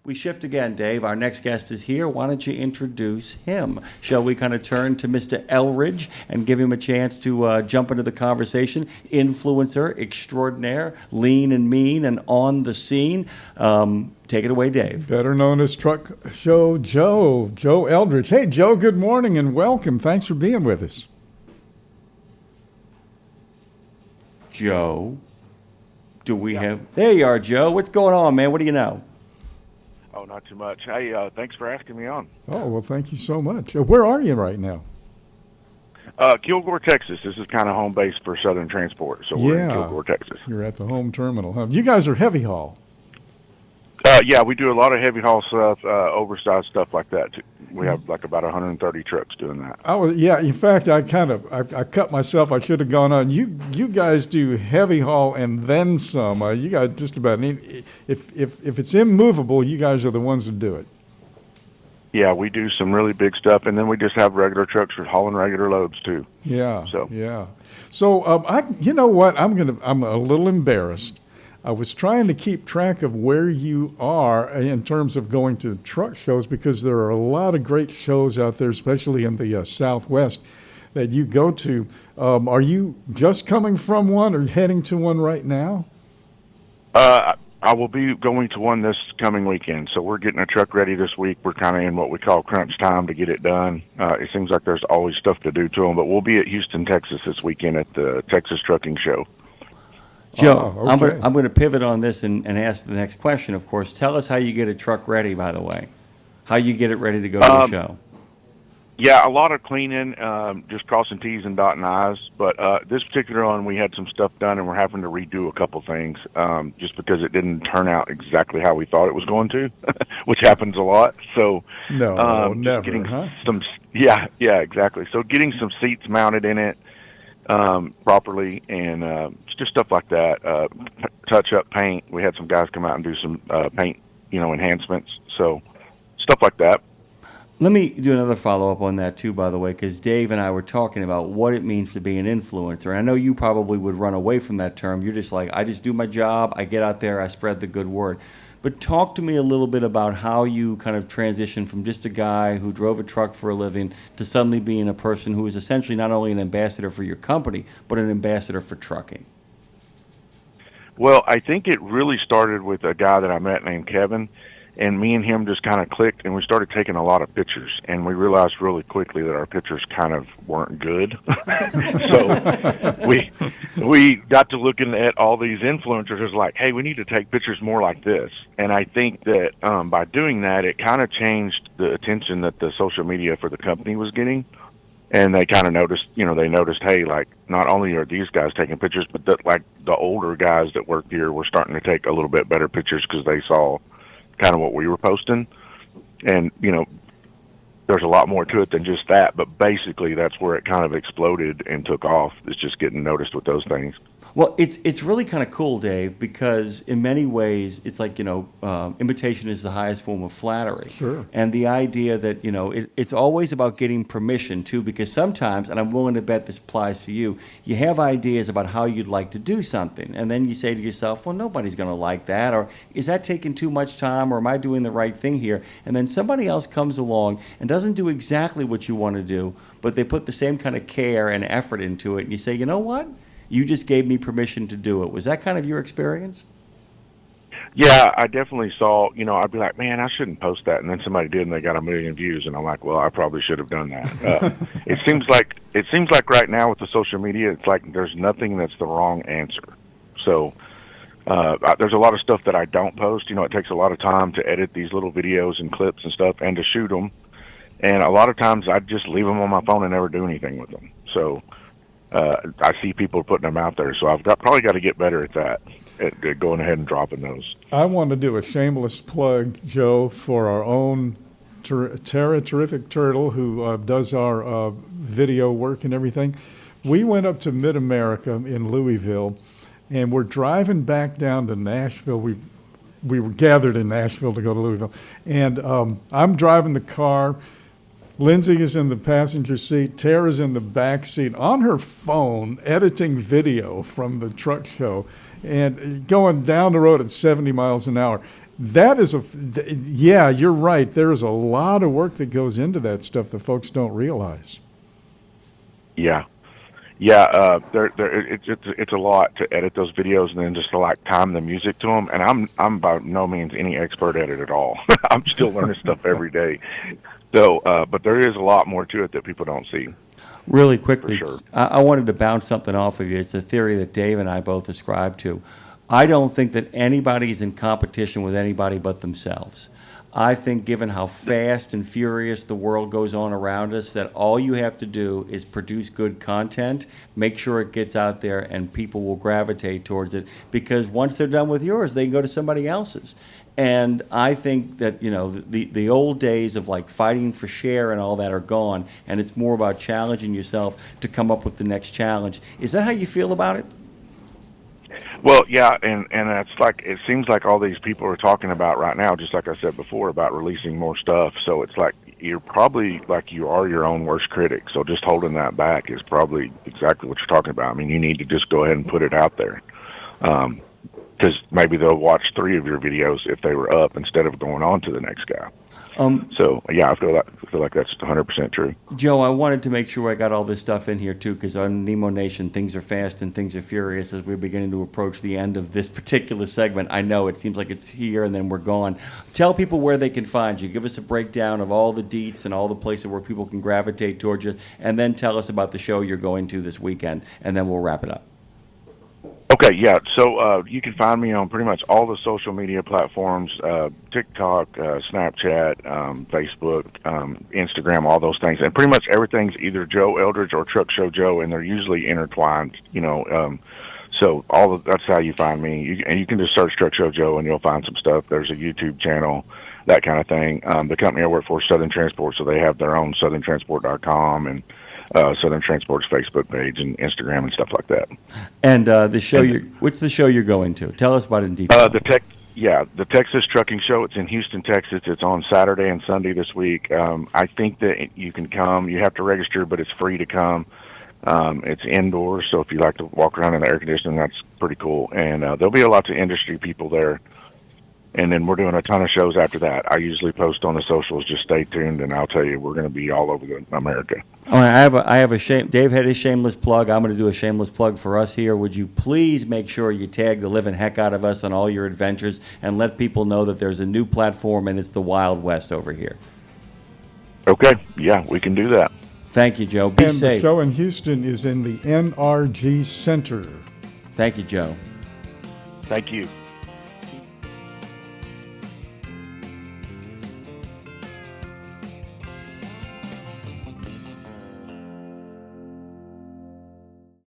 We shift again, Dave. Our next guest is here. Why don't you introduce him? Shall we kind of turn to Mr. Elridge and give him a chance to jump into the conversation? Influencer extraordinaire, lean and mean and on the scene. Take it away, Dave. Better known as Truck Show Joe Eldridge. Hey, Joe, good morning and welcome. Thanks for being with us. Joe, do we have... There you are, Joe. What's going on, man? What do you know? Oh, not too much. Hey, thanks for asking me on. Oh, well, thank you so much. Where are you right now? Kilgore, Texas. This is kind of home base for Southern Transport, so we're in Kilgore, Texas. You're at the home terminal, huh? You guys are heavy haul. Yeah, we do a lot of heavy haul stuff, oversized stuff like that, too. We have like about 130 trucks doing that. Oh, yeah. In fact, I cut myself. I should have gone on. You guys do heavy haul and then some. You guys just about if it's immovable, you guys are the ones that do it. Yeah, we do some really big stuff, and then we just have regular trucks for hauling regular loads too. Yeah. So yeah. So you know what? I'm a little embarrassed. I was trying to keep track of where you are in terms of going to truck shows because there are a lot of great shows out there, especially in the Southwest, that you go to. Are you just coming from one or heading to one right now? I will be going to one this coming weekend. So we're getting a truck ready this week. We're kind of in what we call crunch time to get it done. It seems like there's always stuff to do to them, but we'll be at Houston, Texas this weekend at the Texas Trucking Show. Joe, okay. I'm going to pivot on this and ask the next question, of course. Tell us how you get a truck ready, by the way. How you get it ready to go to the show. Yeah, a lot of cleaning, just crossing T's and dotting I's. But this particular one, we had some stuff done, and we're having to redo a couple things just because it didn't turn out exactly how we thought it was going to, which happens a lot. So never, getting huh? Yeah, exactly. So getting some seats mounted in it properly and just stuff like that. Touch up paint. We had some guys come out and do some paint, enhancements. So stuff like that. Let me do another follow-up on that, too, by the way, because Dave and I were talking about what it means to be an influencer. And I know you probably would run away from that term. You're just like, I just do my job, I get out there, I spread the good word. But talk to me a little bit about how you kind of transitioned from just a guy who drove a truck for a living to suddenly being a person who is essentially not only an ambassador for your company, but an ambassador for trucking. Well, I think it really started with a guy that I met named Kevin. And me and him just kind of clicked, and we started taking a lot of pictures. And we realized really quickly that our pictures kind of weren't good. So we got to looking at all these influencers as like, hey, we need to take pictures more like this. And I think that by doing that, it kind of changed the attention that the social media for the company was getting. And they kind of noticed, hey, like, not only are these guys taking pictures, but that, like, the older guys that work here were starting to take a little bit better pictures because they saw kind of what we were posting. And, there's a lot more to it than just that, but basically that's where it kind of exploded and took off. It's just getting noticed with those things. Well, it's really kind of cool, Dave, because in many ways it's like, imitation is the highest form of flattery. Sure. And the idea that, it's always about getting permission, too, because sometimes, and I'm willing to bet this applies to you, you have ideas about how you'd like to do something. And then you say to yourself, well, nobody's going to like that. Or is that taking too much time? Or am I doing the right thing here? And then somebody else comes along and doesn't do exactly what you want to do, but they put the same kind of care and effort into it. And you say, you know what? You just gave me permission to do it. Was that kind of your experience? Yeah, I definitely saw, I'd be like, man, I shouldn't post that. And then somebody did and they got 1 million views. And I'm like, well, I probably should have done that. It seems like right now with the social media, it's like there's nothing that's the wrong answer. So there's a lot of stuff that I don't post. It takes a lot of time to edit these little videos and clips and stuff and to shoot them. And a lot of times I just leave them on my phone and never do anything with them. So I see people putting them out there, so I've probably got to get better at that, at going ahead and dropping those. I want to do a shameless plug, Joe, for our own Tara Terrific Turtle, who does our video work and everything. We went up to Mid-America in Louisville, and we're driving back down to Nashville. We were gathered in Nashville to go to Louisville, and I'm driving the car. Lindsay is in the passenger seat. Tara's in the back seat on her phone editing video from the truck show and going down the road at 70 miles an hour. That is yeah, you're right. There is a lot of work that goes into that stuff that folks don't realize. Yeah. It's a lot to edit those videos and then just to like time the music to them. And I'm by no means any expert at it at all. I'm still learning stuff every day. So, but there is a lot more to it that people don't see. Really quickly, For sure. I wanted to bounce something off of you. It's a theory that Dave and I both ascribe to. I don't think that anybody is in competition with anybody but themselves. I think given how fast and furious the world goes on around us, that all you have to do is produce good content, make sure it gets out there, and people will gravitate towards it. Because once they're done with yours, they can go to somebody else's. And I think that, you know, the old days of like fighting for share and all that are gone, and it's more about challenging yourself to come up with the next challenge. Is that how you feel about it? Well, yeah, and it's like it seems like all these people are talking about right now, just like I said before, about releasing more stuff. So it's like you're probably like you are your own worst critic. So just holding that back is probably exactly what you're talking about. I mean, you need to just go ahead and put it out there, because maybe they'll watch 3 of your videos if they were up instead of going on to the next guy. So yeah, I feel like that's 100% true. Joe, I wanted to make sure I got all this stuff in here too, because on Nemo Nation, things are fast and things are furious as we're beginning to approach the end of this particular segment. I know it seems like it's here and then we're gone. Tell people where they can find you. Give us a breakdown of all the deets and all the places where people can gravitate towards you, and then tell us about the show you're going to this weekend, and then we'll wrap it up. Okay, yeah. So you can find me on pretty much all the social media platforms: TikTok, Snapchat, Facebook, Instagram, all those things. And pretty much everything's either Joe Eldridge or Truck Show Joe, and they're usually intertwined. You know, so that's how you find me. And you can just search Truck Show Joe, and you'll find some stuff. There's a YouTube channel, that kind of thing. The company I work for, Southern Transport, so they have their own SouthernTransport.com and Southern Transport's Facebook page and Instagram and stuff like that. And the show what's the show you're going to? Tell us about it in detail. The Texas Trucking Show. It's in Houston, Texas. It's on Saturday and Sunday this week. I think that you can come. You have to register, but it's free to come. It's indoors, so if you like to walk around in the air conditioning, that's pretty cool. And there'll be lots of industry people there. And then we're doing a ton of shows after that. I usually post on the socials. Just stay tuned, and I'll tell you, we're going to be all over America. All right, I have a shame. Dave had his shameless plug. I'm going to do a shameless plug for us here. Would you please make sure you tag the living heck out of us on all your adventures and let people know that there's a new platform and it's the Wild West over here? Okay, yeah, we can do that. Thank you, Joe. Be And safe. the show in Houston is in the NRG Center. Thank you, Joe. Thank you.